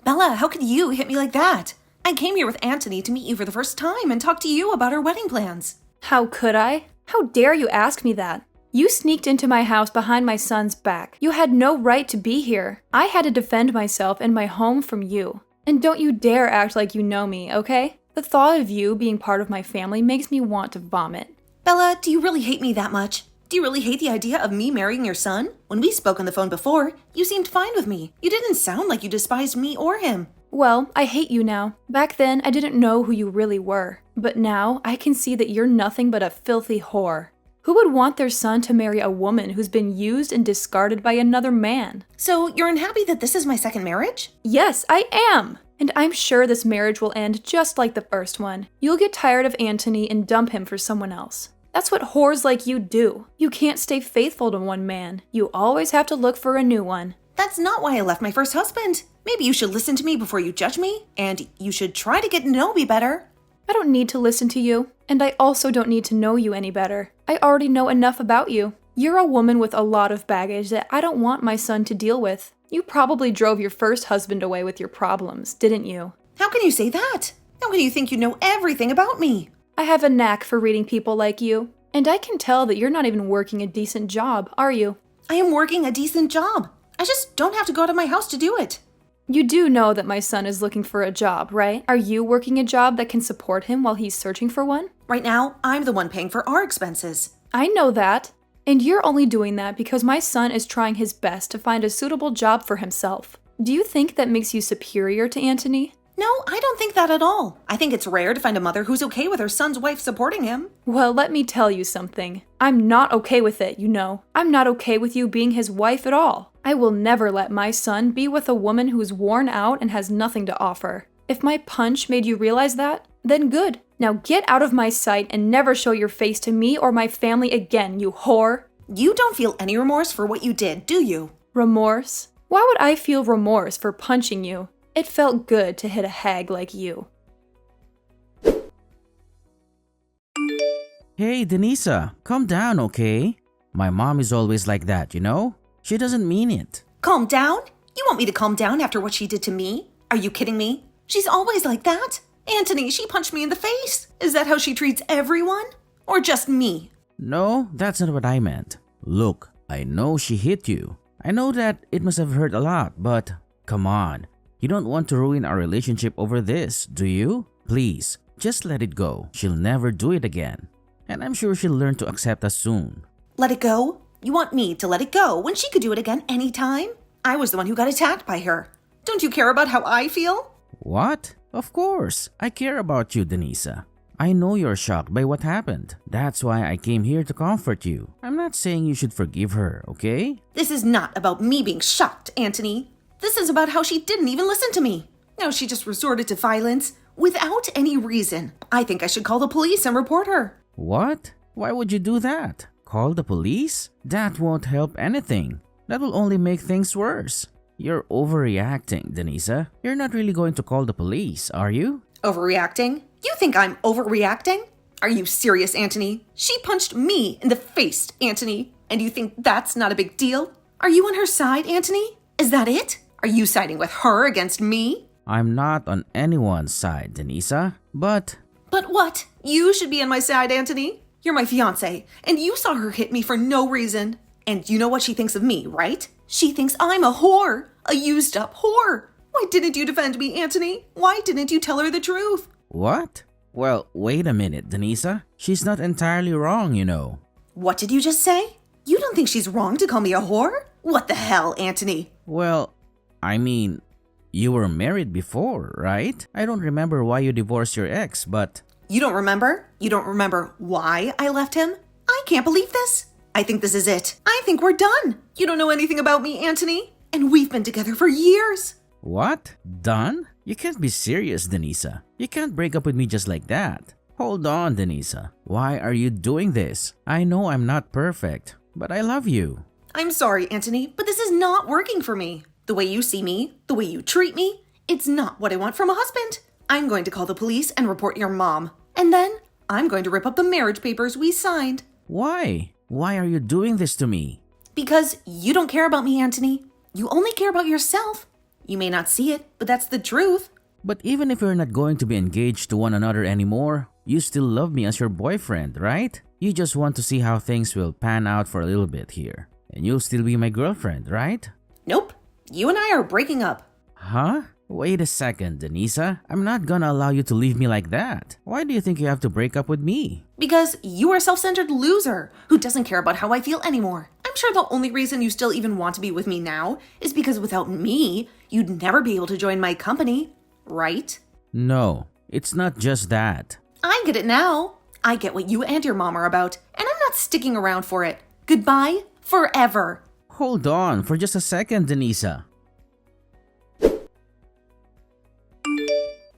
Bella, how could you hit me like that? I came here with Anthony to meet you for the first time and talk to you about our wedding plans. How could I? How dare you ask me that? You sneaked into my house behind my son's back. You had no right to be here. I had to defend myself and my home from you. And don't you dare act like you know me, okay? The thought of you being part of my family makes me want to vomit. Bella, do you really hate me that much? Do you really hate the idea of me marrying your son? When we spoke on the phone before, you seemed fine with me. You didn't sound like you despised me or him. Well, I hate you now. Back then, I didn't know who you really were. But now, I can see that you're nothing but a filthy whore. Who would want their son to marry a woman who's been used and discarded by another man? So, you're unhappy that this is my second marriage? Yes, I am! And I'm sure this marriage will end just like the first one. You'll get tired of Anthony and dump him for someone else. That's what whores like you do. You can't stay faithful to one man. You always have to look for a new one. That's not why I left my first husband. Maybe you should listen to me before you judge me, and you should try to get to know me better. I don't need to listen to you, and I also don't need to know you any better. I already know enough about you. You're a woman with a lot of baggage that I don't want my son to deal with. You probably drove your first husband away with your problems, didn't you? How can you say that? How can you think you know everything about me? I have a knack for reading people like you, and I can tell that you're not even working a decent job, are you? I am working a decent job. I just don't have to go out of my house to do it. You do know that my son is looking for a job, right? Are you working a job that can support him while he's searching for one? Right now, I'm the one paying for our expenses. I know that. And you're only doing that because my son is trying his best to find a suitable job for himself. Do you think that makes you superior to Anthony? No, I don't think that at all. I think it's rare to find a mother who's okay with her son's wife supporting him. Well, let me tell you something. I'm not okay with it, you know. I'm not okay with you being his wife at all. I will never let my son be with a woman who's worn out and has nothing to offer. If my punch made you realize that, then good. Now get out of my sight and never show your face to me or my family again, you whore. You don't feel any remorse for what you did, do you? Remorse? Why would I feel remorse for punching you? It felt good to hit a hag like you. Hey, Denisa, calm down, okay? My mom is always like that, you know? She doesn't mean it. Calm down? You want me to calm down after what she did to me? Are you kidding me? She's always like that. Anthony, she punched me in the face. Is that how she treats everyone? Or just me? No, that's not what I meant. Look, I know she hit you. I know that it must have hurt a lot, but come on. You don't want to ruin our relationship over this, do you? Please, just let it go. She'll never do it again. And I'm sure she'll learn to accept us soon. Let it go? You want me to let it go when she could do it again anytime? I was the one who got attacked by her. Don't you care about how I feel? What? Of course. I care about you, Denisa. I know you're shocked by what happened. That's why I came here to comfort you. I'm not saying you should forgive her, okay? This is not about me being shocked, Anthony. This is about how she didn't even listen to me. Now she just resorted to violence without any reason. I think I should call the police and report her. What? Why would you do that? Call the police? That won't help anything. That will only make things worse. You're overreacting, Denisa. You're not really going to call the police, are you? Overreacting? You think I'm overreacting? Are you serious, Anthony? She punched me in the face, Anthony. And you think that's not a big deal? Are you on her side, Anthony? Is that it? Are you siding with her against me? I'm not on anyone's side, Denisa, but... But what? You should be on my side, Anthony. You're my fiancé, and you saw her hit me for no reason. And you know what she thinks of me, right? She thinks I'm a whore, a used-up whore. Why didn't you defend me, Anthony? Why didn't you tell her the truth? What? Well, wait a minute, Denisa. She's not entirely wrong, you know. What did you just say? You don't think she's wrong to call me a whore? What the hell, Anthony? Well, I mean, you were married before, right? I don't remember why you divorced your ex, but... You don't remember? You don't remember why I left him? I can't believe this. I think this is it. I think we're done. You don't know anything about me, Anthony. And we've been together for years. What? Done? You can't be serious, Denisa. You can't break up with me just like that. Hold on, Denisa. Why are you doing this? I know I'm not perfect, but I love you. I'm sorry, Anthony, but this is not working for me. The way you see me, the way you treat me, it's not what I want from a husband. I'm going to call the police and report your mom. And then I'm going to rip up the marriage papers we signed. Why? Why are you doing this to me? Because you don't care about me, Anthony. You only care about yourself. You may not see it, but that's the truth. But even if we're not going to be engaged to one another anymore, you still love me as your boyfriend, right? You just want to see how things will pan out for a little bit here. And you'll still be my girlfriend, right? Nope. You and I are breaking up. Huh? Wait a second, Denisa. I'm not gonna allow you to leave me like that. Why do you think you have to break up with me? Because you are a self-centered loser who doesn't care about how I feel anymore. I'm sure the only reason you still even want to be with me now is because without me, you'd never be able to join my company, right? No, it's not just that. I get it now. I get what you and your mom are about, and I'm not sticking around for it. Goodbye, forever. Hold on for just a second, Denisa.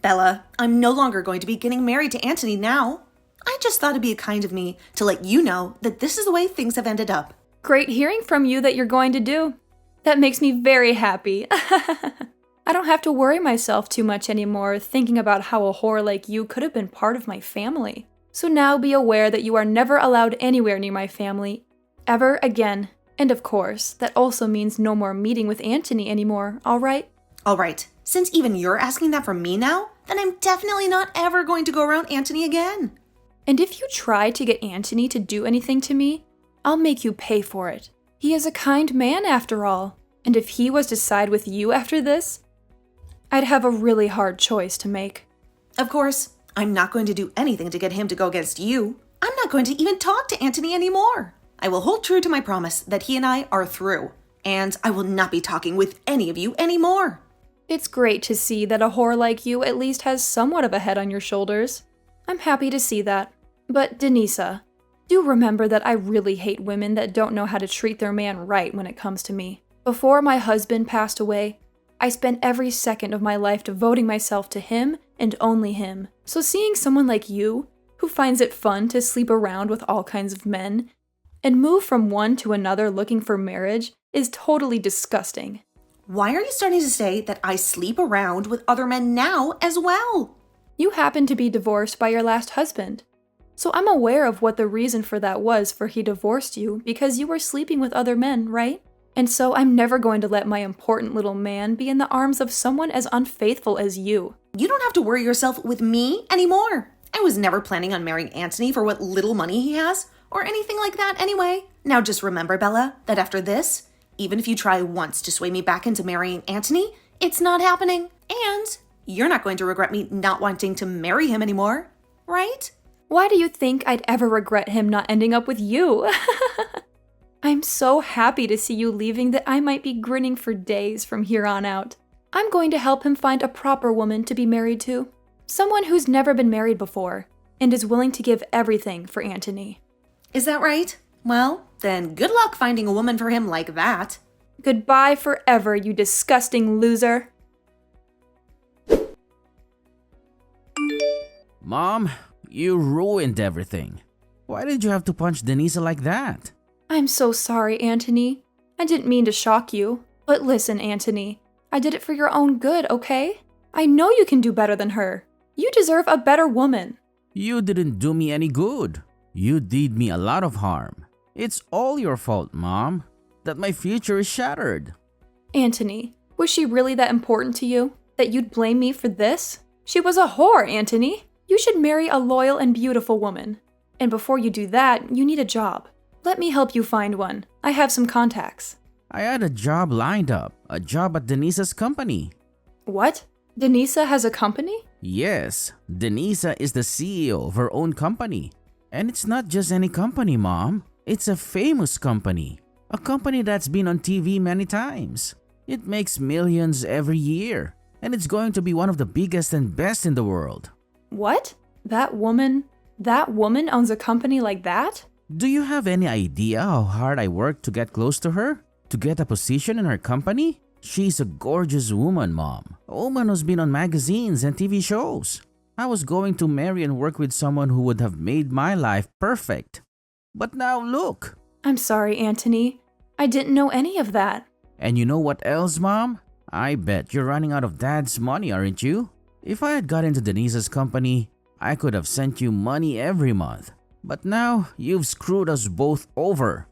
Bella, I'm no longer going to be getting married to Anthony now. I just thought it'd be kind of me to let you know that this is the way things have ended up. Great hearing from you that you're going to do. That makes me very happy. I don't have to worry myself too much anymore thinking about how a whore like you could have been part of my family. So now be aware that you are never allowed anywhere near my family, ever again. And of course, that also means no more meeting with Anthony anymore, alright? Alright, since even you're asking that from me now, then I'm definitely not ever going to go around Anthony again. And if you try to get Anthony to do anything to me, I'll make you pay for it. He is a kind man after all, and if he was to side with you after this, I'd have a really hard choice to make. Of course, I'm not going to do anything to get him to go against you. I'm not going to even talk to Anthony anymore. I will hold true to my promise that he and I are through, and I will not be talking with any of you anymore. It's great to see that a whore like you at least has somewhat of a head on your shoulders. I'm happy to see that. But Denisa, do remember that I really hate women that don't know how to treat their man right when it comes to me. Before my husband passed away, I spent every second of my life devoting myself to him and only him. So seeing someone like you, who finds it fun to sleep around with all kinds of men, and move from one to another looking for marriage, is totally disgusting. Why are you starting to say that I sleep around with other men now as well? You happen to be divorced by your last husband. So I'm aware of what the reason for that was for he divorced you because you were sleeping with other men, right? And so I'm never going to let my important little man be in the arms of someone as unfaithful as you. You don't have to worry yourself with me anymore. I was never planning on marrying Anthony for what little money he has, or anything like that anyway. Now just remember, Bella, that after this, even if you try once to sway me back into marrying Anthony, it's not happening. And you're not going to regret me not wanting to marry him anymore, right? Why do you think I'd ever regret him not ending up with you? I'm so happy to see you leaving that I might be grinning for days from here on out. I'm going to help him find a proper woman to be married to. Someone who's never been married before, and is willing to give everything for Anthony. Is that right? Well, then good luck finding a woman for him like that. Goodbye forever, you disgusting loser. Mom, you ruined everything. Why did you have to punch Denisa like that? I'm so sorry, Anthony. I didn't mean to shock you. But listen, Anthony, I did it for your own good, okay? I know you can do better than her. You deserve a better woman. You didn't do me any good. You did me a lot of harm. It's all your fault, Mom, that my future is shattered. Anthony, was she really that important to you? That you'd blame me for this? She was a whore, Anthony. You should marry a loyal and beautiful woman. And before you do that, you need a job. Let me help you find one. I have some contacts. I had a job lined up, a job at Denisa's company. What? Denisa has a company? Yes, Denisa is the CEO of her own company. And it's not just any company, Mom. It's a famous company. A company that's been on TV many times. It makes millions every year. And it's going to be one of the biggest and best in the world. What? That woman owns a company like that? Do you have any idea how hard I worked to get close to her? To get a position in her company? She's a gorgeous woman, Mom. A woman who's been on magazines and TV shows. I was going to marry and work with someone who would have made my life perfect. But now look. I'm sorry, Anthony. I didn't know any of that. And you know what else, Mom? I bet you're running out of Dad's money, aren't you? If I had got into Denisa's company, I could have sent you money every month. But now, you've screwed us both over.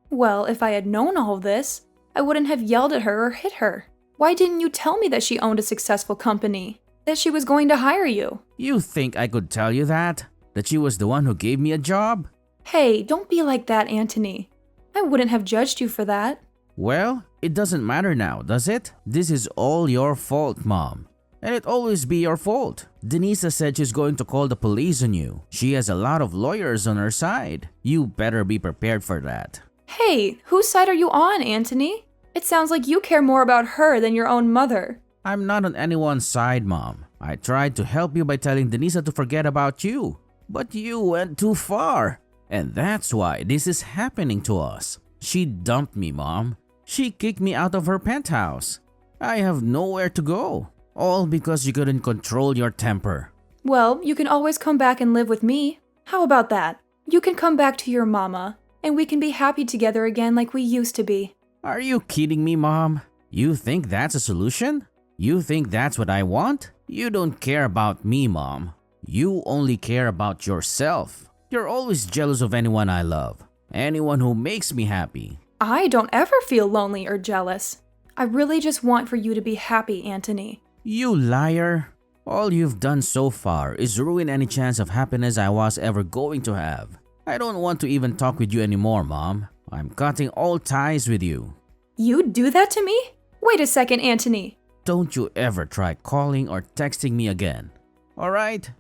Well, if I had known all this, I wouldn't have yelled at her or hit her. Why didn't you tell me that she owned a successful company? That she was going to hire you? You think I could tell you that? That she was the one who gave me a job? Hey, don't be like that, Anthony. I wouldn't have judged you for that. Well, it doesn't matter now, does it? This is all your fault, Mom. And it'll always be your fault. Denisa said she's going to call the police on you. She has a lot of lawyers on her side. You better be prepared for that. Hey, whose side are you on, Anthony? It sounds like you care more about her than your own mother. I'm not on anyone's side, Mom. I tried to help you by telling Denisa to forget about you. But you went too far. And that's why this is happening to us. She dumped me, Mom. She kicked me out of her penthouse. I have nowhere to go. All because you couldn't control your temper. Well, you can always come back and live with me. How about that? You can come back to your mama, and we can be happy together again like we used to be. Are you kidding me, Mom? You think that's a solution? You think that's what I want? You don't care about me, Mom. You only care about yourself. You're always jealous of anyone I love. Anyone who makes me happy. I don't ever feel lonely or jealous. I really just want for you to be happy, Anthony. You liar. All you've done so far is ruin any chance of happiness I was ever going to have. I don't want to even talk with you anymore, Mom. I'm cutting all ties with you. You'd do that to me? Wait a second, Anthony. Don't you ever try calling or texting me again. Alright?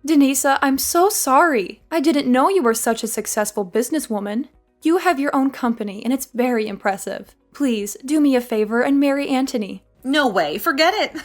Denisa, I'm so sorry. I didn't know you were such a successful businesswoman. You have your own company, and it's very impressive. Please, do me a favor and marry Anthony. No way, forget it.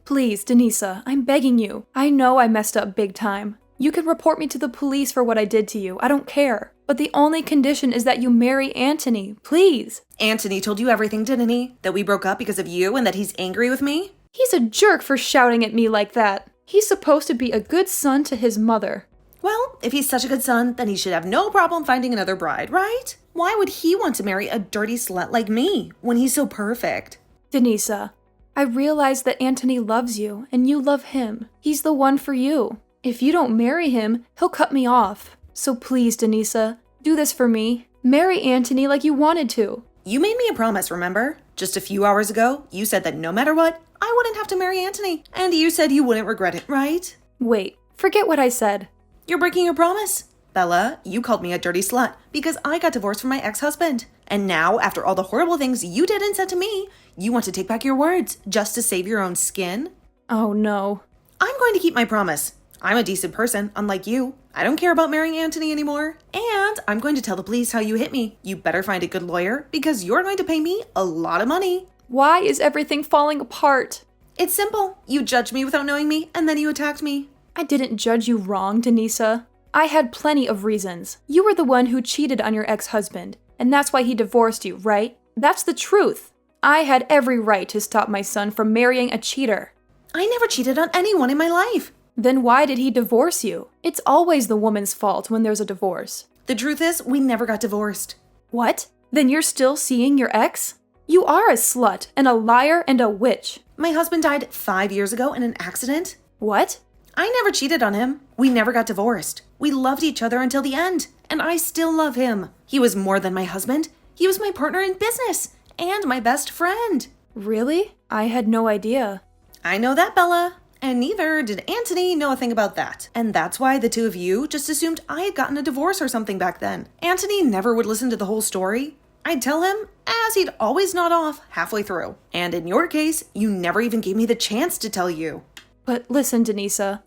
Please, Denisa, I'm begging you. I know I messed up big time. You can report me to the police for what I did to you. I don't care. But the only condition is that you marry Anthony. Please. Anthony told you everything, didn't he? That we broke up because of you and that he's angry with me? He's a jerk for shouting at me like that. He's supposed to be a good son to his mother. Well, if he's such a good son, then he should have no problem finding another bride, right? Why would he want to marry a dirty slut like me when he's so perfect? Denisa, I realize that Anthony loves you and you love him. He's the one for you. If you don't marry him, he'll cut me off. So please, Denisa, do this for me. Marry Anthony like you wanted to. You made me a promise, remember? Just a few hours ago, you said that no matter what, I wouldn't have to marry Anthony. And you said you wouldn't regret it, right? Wait, forget what I said. You're breaking your promise. Bella, you called me a dirty slut because I got divorced from my ex-husband. And now, after all the horrible things you did and said to me, you want to take back your words just to save your own skin? Oh no. I'm going to keep my promise. I'm a decent person, unlike you. I don't care about marrying Anthony anymore. And I'm going to tell the police how you hit me. You better find a good lawyer because you're going to pay me a lot of money. Why is everything falling apart? It's simple. You judged me without knowing me, and then you attacked me. I didn't judge you wrong, Denisa. I had plenty of reasons. You were the one who cheated on your ex-husband, and that's why he divorced you, right? That's the truth. I had every right to stop my son from marrying a cheater. I never cheated on anyone in my life. Then why did he divorce you? It's always the woman's fault when there's a divorce. The truth is, we never got divorced. What? Then you're still seeing your ex? You are a slut and a liar and a witch. My husband died 5 years ago in an accident. What? I never cheated on him. We never got divorced. We loved each other until the end, and I still love him. He was more than my husband. He was my partner in business and my best friend. Really? I had no idea. I know that, Bella. And neither did Anthony know a thing about that. And that's why the two of you just assumed I had gotten a divorce or something back then. Anthony never would listen to the whole story. I'd tell him, as he'd always nod off halfway through. And in your case, you never even gave me the chance to tell you. But listen, Denisa,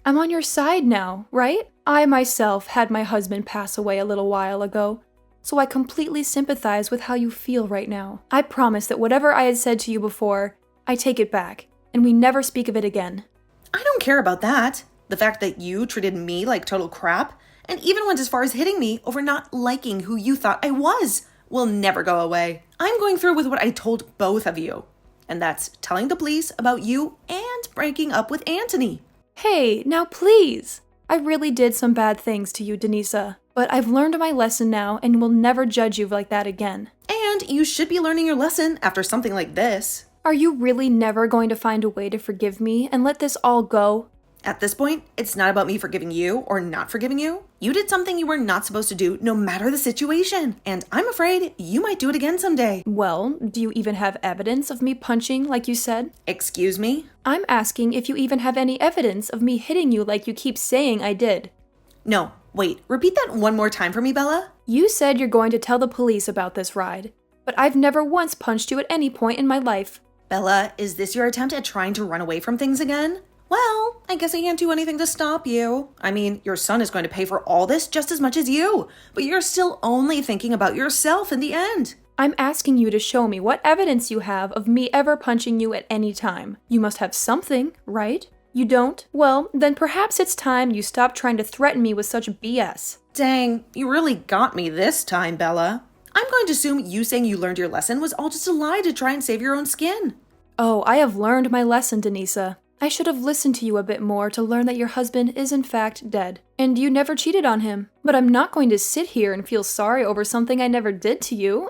I'm on your side now, right? I myself had my husband pass away a little while ago, so I completely sympathize with how you feel right now. I promise that whatever I had said to you before, I take it back, and we never speak of it again. I don't care about that. The fact that you treated me like total crap, and even went as far as hitting me over not liking who you thought I was, will never go away. I'm going through with what I told both of you. And that's telling the police about you and breaking up with Anthony. Hey, now please! I really did some bad things to you, Denisa, but I've learned my lesson now and will never judge you like that again. And you should be learning your lesson after something like this. Are you really never going to find a way to forgive me and let this all go? At this point, it's not about me forgiving you or not forgiving you. You did something you were not supposed to do no matter the situation, and I'm afraid you might do it again someday. Well, do you even have evidence of me punching like you said? Excuse me? I'm asking if you even have any evidence of me hitting you like you keep saying I did. No, wait, repeat that one more time for me, Bella. You said you're going to tell the police about this ride, but I've never once punched you at any point in my life. Bella, is this your attempt at trying to run away from things again? Well, I guess I can't do anything to stop you. I mean, your son is going to pay for all this just as much as you, but you're still only thinking about yourself in the end. I'm asking you to show me what evidence you have of me ever punching you at any time. You must have something, right? You don't? Well, then perhaps it's time you stop trying to threaten me with such BS. Dang, you really got me this time, Bella. I'm going to assume you saying you learned your lesson was all just a lie to try and save your own skin. Oh, I have learned my lesson, Denisa. I should have listened to you a bit more to learn that your husband is in fact dead, and you never cheated on him. But I'm not going to sit here and feel sorry over something I never did to you.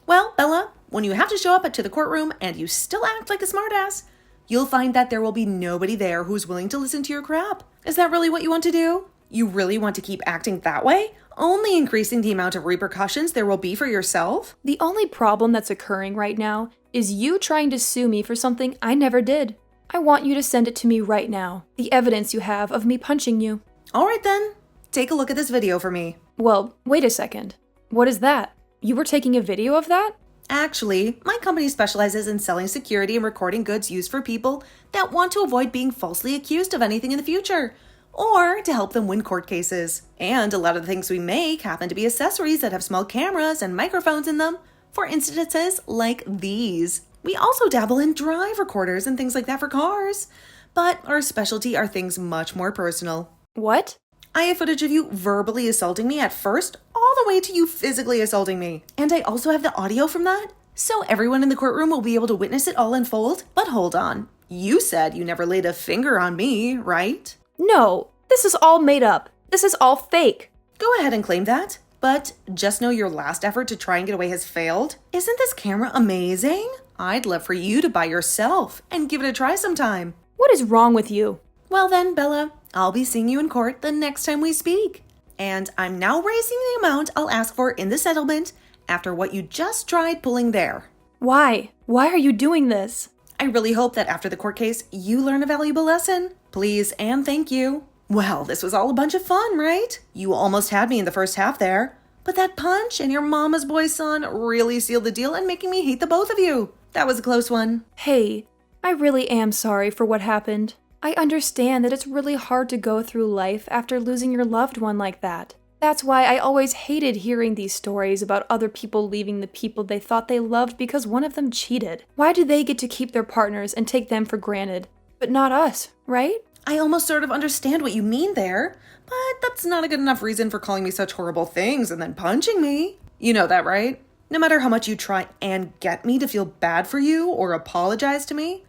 Well, Bella, when you have to show up to the courtroom and you still act like a smartass, you'll find that there will be nobody there who's willing to listen to your crap. Is that really what you want to do? You really want to keep acting that way? Only increasing the amount of repercussions there will be for yourself? The only problem that's occurring right now is you trying to sue me for something I never did. I want you to send it to me right now, the evidence you have of me punching you. All right then, take a look at this video for me. Well, wait a second. What is that? You were taking a video of that? Actually, my company specializes in selling security and recording goods used for people that want to avoid being falsely accused of anything in the future, or to help them win court cases. And a lot of the things we make happen to be accessories that have small cameras and microphones in them for instances like these. We also dabble in drive recorders and things like that for cars, but our specialty are things much more personal. What? I have footage of you verbally assaulting me at first, all the way to you physically assaulting me. And I also have the audio from that, so everyone in the courtroom will be able to witness it all unfold. But hold on, you said you never laid a finger on me, right? No, this is all made up. This is all fake. Go ahead and claim that, but just know your last effort to try and get away has failed. Isn't this camera amazing? I'd love for you to buy yourself and give it a try sometime. What is wrong with you? Well then, Bella, I'll be seeing you in court the next time we speak. And I'm now raising the amount I'll ask for in the settlement after what you just tried pulling there. Why? Why are you doing this? I really hope that after the court case, you learn a valuable lesson. Please and thank you. Well, this was all a bunch of fun, right? You almost had me in the first half there. But that punch and your mama's boy son really sealed the deal in making me hate the both of you. That was a close one. Hey, I really am sorry for what happened. I understand that it's really hard to go through life after losing your loved one like that. That's why I always hated hearing these stories about other people leaving the people they thought they loved because one of them cheated. Why do they get to keep their partners and take them for granted, but not us, right? I almost sort of understand what you mean there, but that's not a good enough reason for calling me such horrible things and then punching me. You know that, right? No matter how much you try and get me to feel bad for you or apologize to me,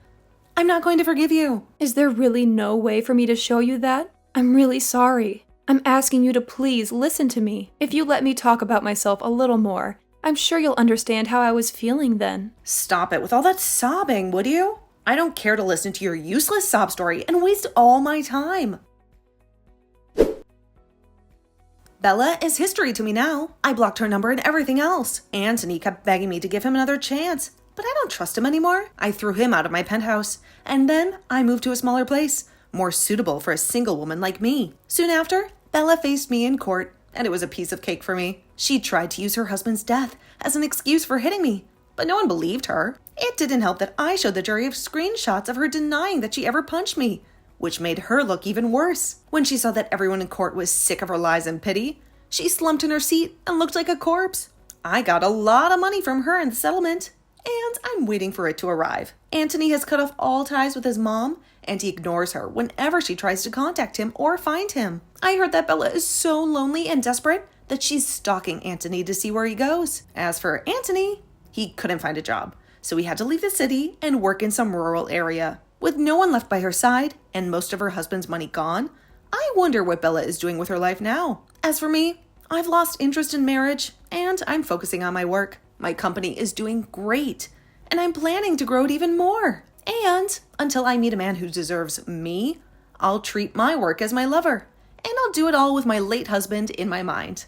I'm not going to forgive you. Is there really no way for me to show you that? I'm really sorry. I'm asking you to please listen to me. If you let me talk about myself a little more, I'm sure you'll understand how I was feeling then. Stop it with all that sobbing, would you? I don't care to listen to your useless sob story and waste all my time. Bella is history to me now. I blocked her number and everything else. Anthony kept begging me to give him another chance, but I don't trust him anymore. I threw him out of my penthouse, and then I moved to a smaller place, more suitable for a single woman like me. Soon after, Bella faced me in court, and it was a piece of cake for me. She tried to use her husband's death as an excuse for hitting me, but no one believed her. It didn't help that I showed the jury of screenshots of her denying that she ever punched me, which made her look even worse. When she saw that everyone in court was sick of her lies and pity, she slumped in her seat and looked like a corpse. I got a lot of money from her in the settlement, and I'm waiting for it to arrive. Anthony has cut off all ties with his mom, and he ignores her whenever she tries to contact him or find him. I heard that Bella is so lonely and desperate that she's stalking Anthony to see where he goes. As for Anthony, he couldn't find a job, so he had to leave the city and work in some rural area. With no one left by her side and most of her husband's money gone, I wonder what Bella is doing with her life now. As for me, I've lost interest in marriage and I'm focusing on my work. My company is doing great and I'm planning to grow it even more. And until I meet a man who deserves me, I'll treat my work as my lover. And I'll do it all with my late husband in my mind.